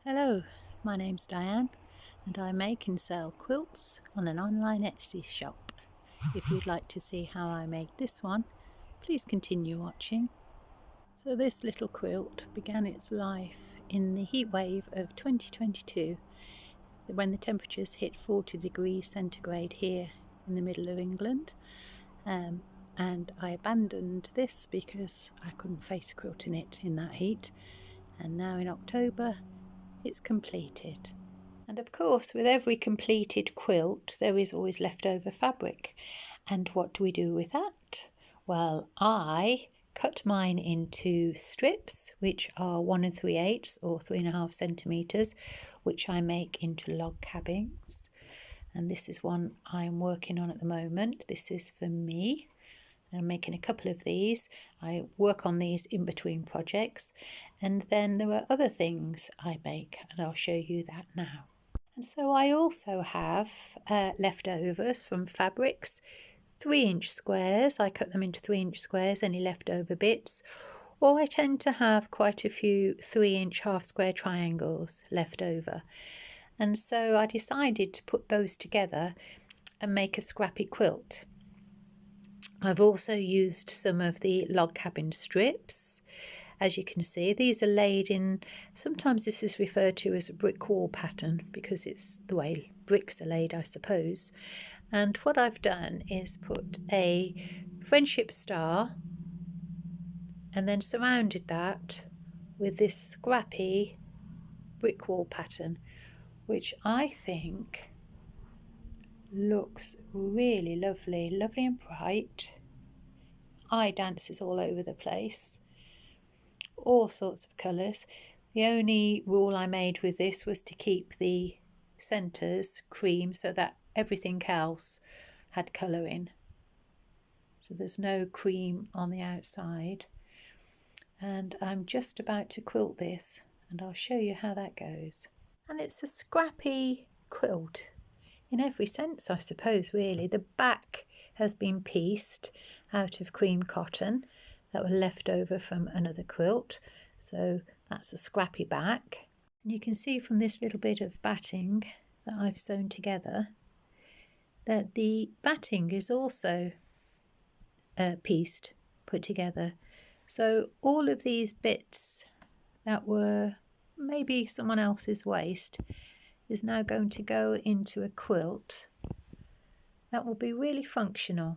Hello, my name's Diane and I make and sell quilts on an online Etsy shop. If you'd like to see how I made this one, please continue watching. So this little quilt began its life in the heat wave of 2022 when the temperatures hit 40 degrees centigrade here in the middle of England. And I abandoned this because I couldn't face quilting it in that heat, and now in October it's completed. And of course, with every completed quilt there is always leftover fabric. And what do we do with that? Well, I cut mine into strips, which are 1 3/8 or 3.5 centimetres, which I make into log cabins. And this is one I'm working on at the moment. This is for me. I'm making a couple of these. I work on these in between projects, and then there are other things I make, and I'll show you that now. And so I also have leftovers from fabrics, 3-inch squares. I cut them into 3-inch squares, any leftover bits, or I tend to have quite a few 3-inch half square triangles left over. And so I decided to put those together and make a scrappy quilt. I've also used some of the log cabin strips. As you can see, these are laid in, sometimes this is referred to as a brick wall pattern because it's the way bricks are laid, I suppose. And what I've done is put a friendship star and then surrounded that with this scrappy brick wall pattern, which I think looks really lovely and bright. Eye dances all over the place, all sorts of colours. The only rule I made with this was to keep the centres cream so that everything else had colour in. So there's no cream on the outside. And I'm just about to quilt this, and I'll show you how that goes. And it's a scrappy quilt in every sense, I suppose, really. The back has been pieced out of cream cotton that were left over from another quilt, so that's a scrappy back. And you can see from this little bit of batting that I've sewn together that the batting is also pieced, put together. So all of these bits that were maybe someone else's waste is now going to go into a quilt that will be really functional.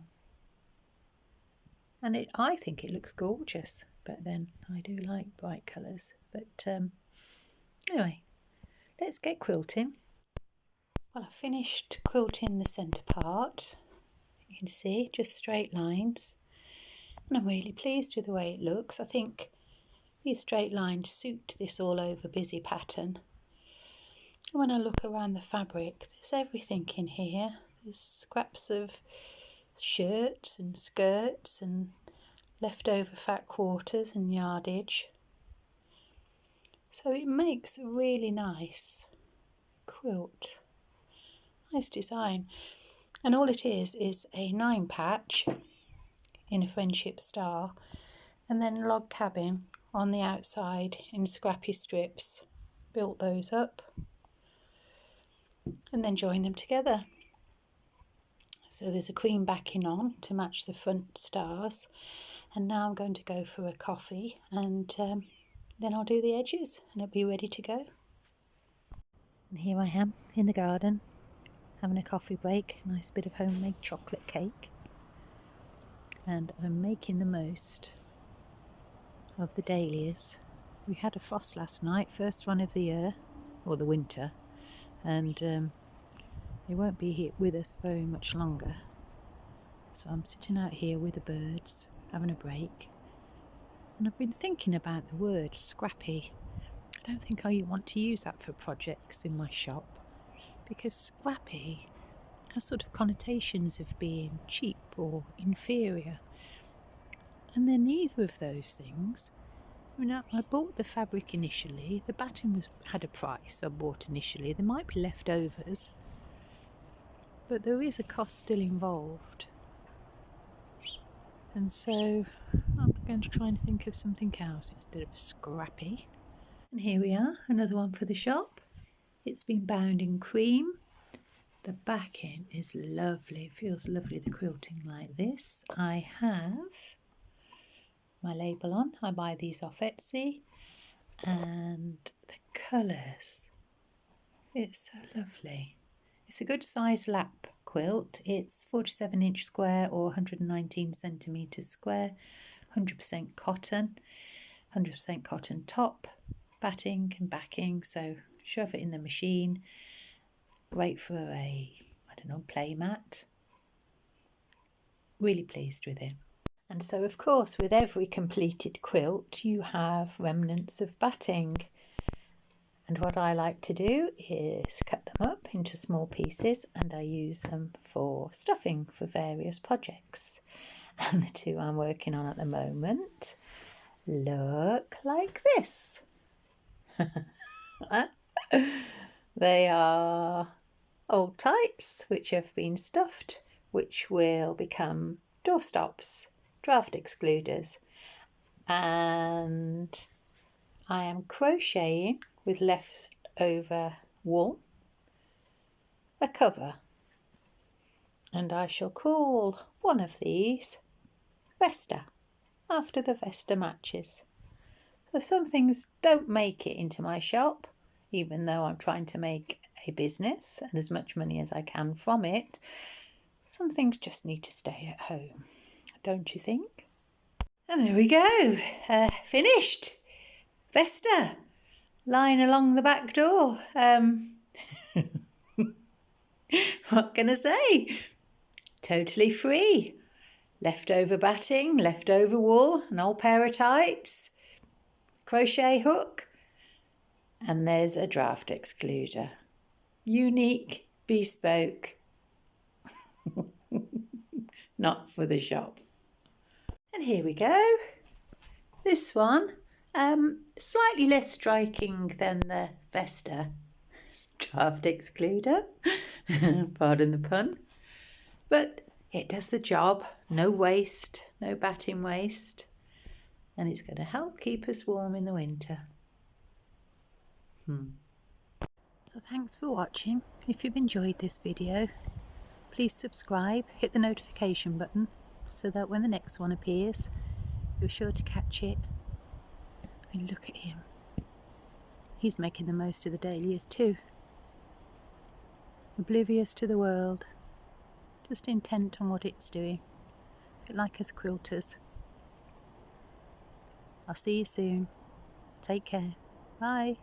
And I think it looks gorgeous, but then I do like bright colours. But anyway, let's get quilting. Well, I finished quilting the centre part. You can see just straight lines, and I'm really pleased with the way it looks. I think these straight lines suit this all over busy pattern. And when I look around the fabric, there's everything in here. There's scraps of shirts and skirts and leftover fat quarters and yardage. So it makes a really nice quilt. Nice design. And all it is a 9 patch in a friendship star, and then log cabin on the outside in scrappy strips. Built those up and then joined them together. So there's a cream backing on to match the front stars, and now I'm going to go for a coffee, and then I'll do the edges and it'll be ready to go. And here I am in the garden having a coffee break, nice bit of homemade chocolate cake, and I'm making the most of the dahlias. We had a frost last night, first one of the year, or the winter, and they won't be here with us very much longer. So I'm sitting out here with the birds, having a break, and I've been thinking about the word scrappy. I don't think I want to use that for projects in my shop, because scrappy has sort of connotations of being cheap or inferior, and they're neither of those things. I mean, I bought the fabric initially, the batting had a price I bought initially, there might be leftovers, but there is a cost still involved. And so I'm going to try and think of something else instead of scrappy. And here we are, another one for the shop. It's been bound in cream. The backing is lovely, it feels lovely, the quilting like this. I have my label on, I buy these off Etsy, and the colours, it's so lovely. It's a good size lap quilt. It's 47-inch square or 119 centimetres square, 100% cotton, 100% cotton top, batting and backing, so shove it in the machine. Great for a, I don't know, play mat. Really pleased with it. And so of course with every completed quilt you have remnants of batting. And what I like to do is cut them up into small pieces, and I use them for stuffing for various projects. And the two I'm working on at the moment look like this. They are old tights which have been stuffed, which will become doorstops, draft excluders. And I am crocheting with leftover wool a cover, and I shall call one of these Vesta, after the Vesta matches. So some things don't make it into my shop, even though I'm trying to make a business and as much money as I can from it. Some things just need to stay at home, don't you think? And there we go, finished. Vesta lying along the back door. What can I say? Totally free. Leftover batting, leftover wool, an old pair of tights, crochet hook, and there's a draft excluder. Unique, bespoke, not for the shop. And here we go. This one, slightly less striking than the Vesta draft excluder, pardon the pun, but it does the job. No waste, no batting waste, and it's going to help keep us warm in the winter. So thanks for watching. If you've enjoyed this video, please subscribe, hit the notification button so that when the next one appears you're sure to catch it. And look at him, he's making the most of the dahlias too, oblivious to the world, just intent on what it's doing, a bit like us quilters. I'll see you soon, take care, bye.